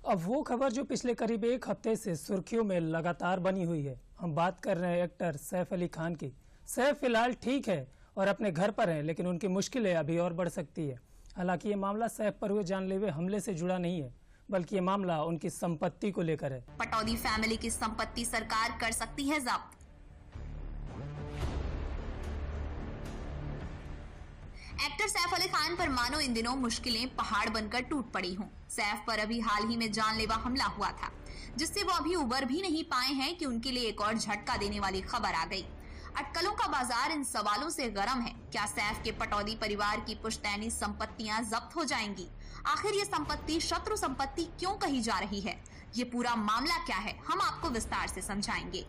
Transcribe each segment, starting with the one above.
अब वो खबर जो पिछले करीब एक हफ्ते से सुर्खियों में लगातार बनी हुई है। हम बात कर रहे हैं एक्टर सैफ अली खान की। सैफ फिलहाल ठीक है और अपने घर पर हैं, लेकिन उनकी मुश्किलें अभी और बढ़ सकती है। हालांकि ये मामला सैफ पर हुए जानलेवा हमले से जुड़ा नहीं है, बल्कि ये मामला उनकी संपत्ति को लेकर है। पटौदी फैमिली की संपत्ति सरकार कर सकती है जब्त। एक्टर सैफ अली खान पर मानो इन दिनों मुश्किलें पहाड़ बनकर टूट पड़ी हों। सैफ पर अभी हाल ही में जानलेवा हमला हुआ था, जिससे वो अभी उबर भी नहीं पाए हैं कि उनके लिए एक और झटका देने वाली खबर आ गई। अटकलों का बाजार इन सवालों से गर्म है। क्या सैफ के पटौदी परिवार की पुश्तैनी संपत्तियां जब्त हो जाएंगी? आखिर ये संपत्ति शत्रु संपत्ति क्यों कही जा रही है? ये पूरा मामला क्या है, हम आपको विस्तार से समझाएंगे।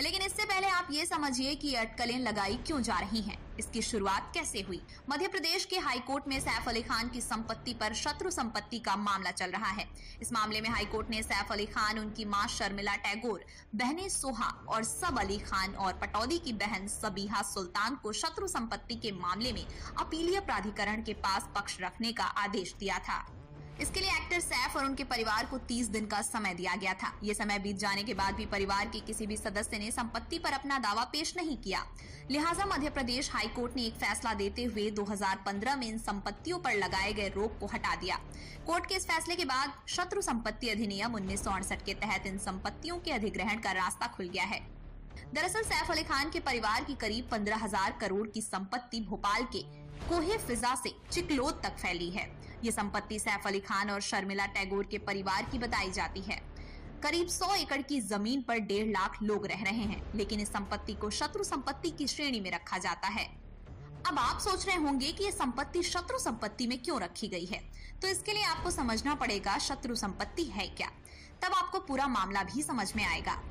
लेकिन इससे पहले आप ये समझिए कि अटकलें लगाई क्यों जा रही हैं, इसकी शुरुआत कैसे हुई। मध्य प्रदेश के हाईकोर्ट में सैफ अली खान की संपत्ति पर शत्रु संपत्ति का मामला चल रहा है। इस मामले में हाईकोर्ट ने सैफ अली खान, उनकी मां शर्मिला टैगोर, बहनें सोहा और सब अली खान और पटौदी की बहन सबीहा सुल्तान को शत्रु संपत्ति के मामले में अपीलीय प्राधिकरण के पास पक्ष रखने का आदेश दिया था। इसके लिए एक्टर सैफ और उनके परिवार को 30 दिन का समय दिया गया था। ये समय बीत जाने के बाद भी परिवार के किसी भी सदस्य ने संपत्ति पर अपना दावा पेश नहीं किया। लिहाजा मध्य प्रदेश हाईकोर्ट ने एक फैसला देते हुए 2015 में इन संपत्तियों पर लगाए गए रोक को हटा दिया। कोर्ट के इस फैसले के बाद शत्रु संपत्ति अधिनियम 1968 के तहत इन संपत्तियों के अधिग्रहण का रास्ता खुल गया है। दरअसल सैफ अली खान के परिवार की करीब 15,000 करोड़ की संपत्ति भोपाल के कोहे फिजा से चिकलोद तक फैली है। ये संपत्ति सैफ अली खान और शर्मिला टैगोर के परिवार की बताई जाती है। करीब 100 एकड़ की जमीन पर 1.5 लाख लोग रह रहे हैं, लेकिन इस संपत्ति को शत्रु संपत्ति की श्रेणी में रखा जाता है। अब आप सोच रहे होंगे कि ये संपत्ति शत्रु संपत्ति में क्यों रखी गई है, तो इसके लिए आपको समझना पड़ेगा शत्रु संपत्ति है क्या, तब आपको पूरा मामला भी समझ में आएगा।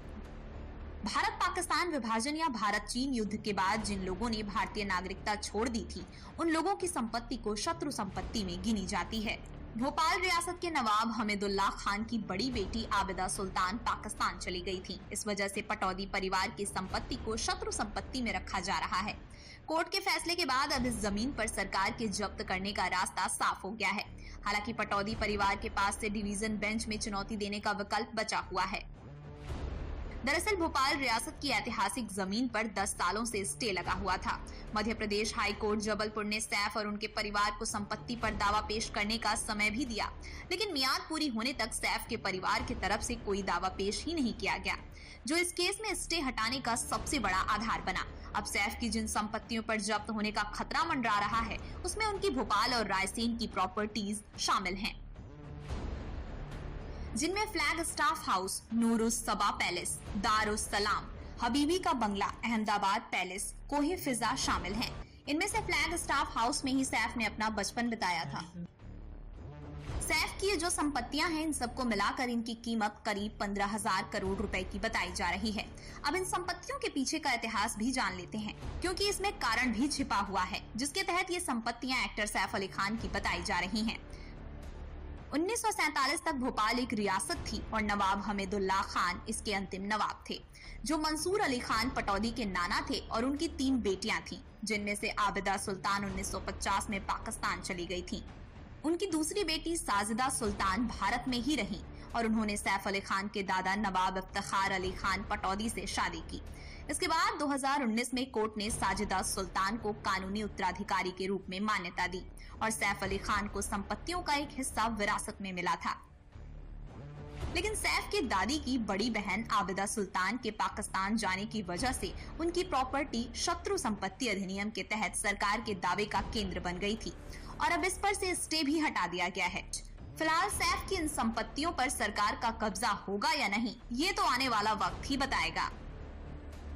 भारत पाकिस्तान विभाजन या भारत चीन युद्ध के बाद जिन लोगों ने भारतीय नागरिकता छोड़ दी थी, उन लोगों की संपत्ति को शत्रु संपत्ति में गिनी जाती है। भोपाल रियासत के नवाब हमीदुल्लाह खान की बड़ी बेटी आबिदा सुल्तान पाकिस्तान चली गई थी। इस वजह से पटौदी परिवार की संपत्ति को शत्रु संपत्ति में रखा जा रहा है। कोर्ट के फैसले के बाद अब इस जमीन पर सरकार के जब्त करने का रास्ता साफ हो गया है। हालांकि पटौदी परिवार के पास से डिवीजन बेंच में चुनौती देने का विकल्प बचा हुआ है। दरअसल भोपाल रियासत की ऐतिहासिक जमीन पर 10 सालों से स्टे लगा हुआ था। मध्य प्रदेश हाईकोर्ट जबलपुर ने सैफ और उनके परिवार को संपत्ति पर दावा पेश करने का समय भी दिया, लेकिन मियाद पूरी होने तक सैफ के परिवार की तरफ से कोई दावा पेश ही नहीं किया गया, जो इस केस में स्टे हटाने का सबसे बड़ा आधार बना। अब सैफ की जिन संपत्तियों पर जब्त होने का खतरा मंडरा रहा है, उसमें उनकी भोपाल और रायसेन की प्रॉपर्टीज शामिल हैं, जिनमें फ्लैग स्टाफ हाउस, नूरुस सबा पैलेस, दारुस सलाम, हबीबी का बंगला, अहमदाबाद पैलेस, कोहे फिजा शामिल हैं। इनमें से फ्लैग स्टाफ हाउस में ही सैफ ने अपना बचपन बिताया था। सैफ की ये जो संपत्तियां हैं, इन सबको मिलाकर इनकी कीमत करीब 15,000 करोड़ रुपए की बताई जा रही है। अब इन संपत्तियों के पीछे का इतिहास भी जान लेते हैं, क्योंकि इसमें कारण भी छिपा हुआ है, जिसके तहत ये संपत्तियां एक्टर सैफ अली खान की बताई जा रही हैं। 1947 तक भोपाल एक रियासत थी और नवाब हमीदुल्लाह खान इसके अंतिम नवाब थे, जो मंसूर अली खान पटौदी के नाना थे, और उनकी 3 बेटियां थीं, जिनमें से आबिदा सुल्तान 1950 में पाकिस्तान चली गई थी। उनकी दूसरी बेटी साजिदा सुल्तान भारत में ही रही और उन्होंने सैफ अली खान के दादा नवाब इफ्तिखार अली खान पटौदी से शादी की। इसके बाद 2019 में कोर्ट ने साजिदा सुल्तान को कानूनी उत्तराधिकारी के रूप में मान्यता दी और सैफ अली खान को संपत्तियों का एक हिस्सा विरासत में मिला था। लेकिन सैफ की दादी की बड़ी बहन आबिदा सुल्तान के पाकिस्तान जाने की वजह से उनकी प्रॉपर्टी शत्रु संपत्ति अधिनियम के तहत सरकार के दावे का केंद्र बन गई थी और अब इस पर से स्टे भी हटा दिया गया है। फिलहाल सैफ की इन संपत्तियों पर सरकार का कब्जा होगा या नहीं, ये तो आने वाला वक्त ही बताएगा।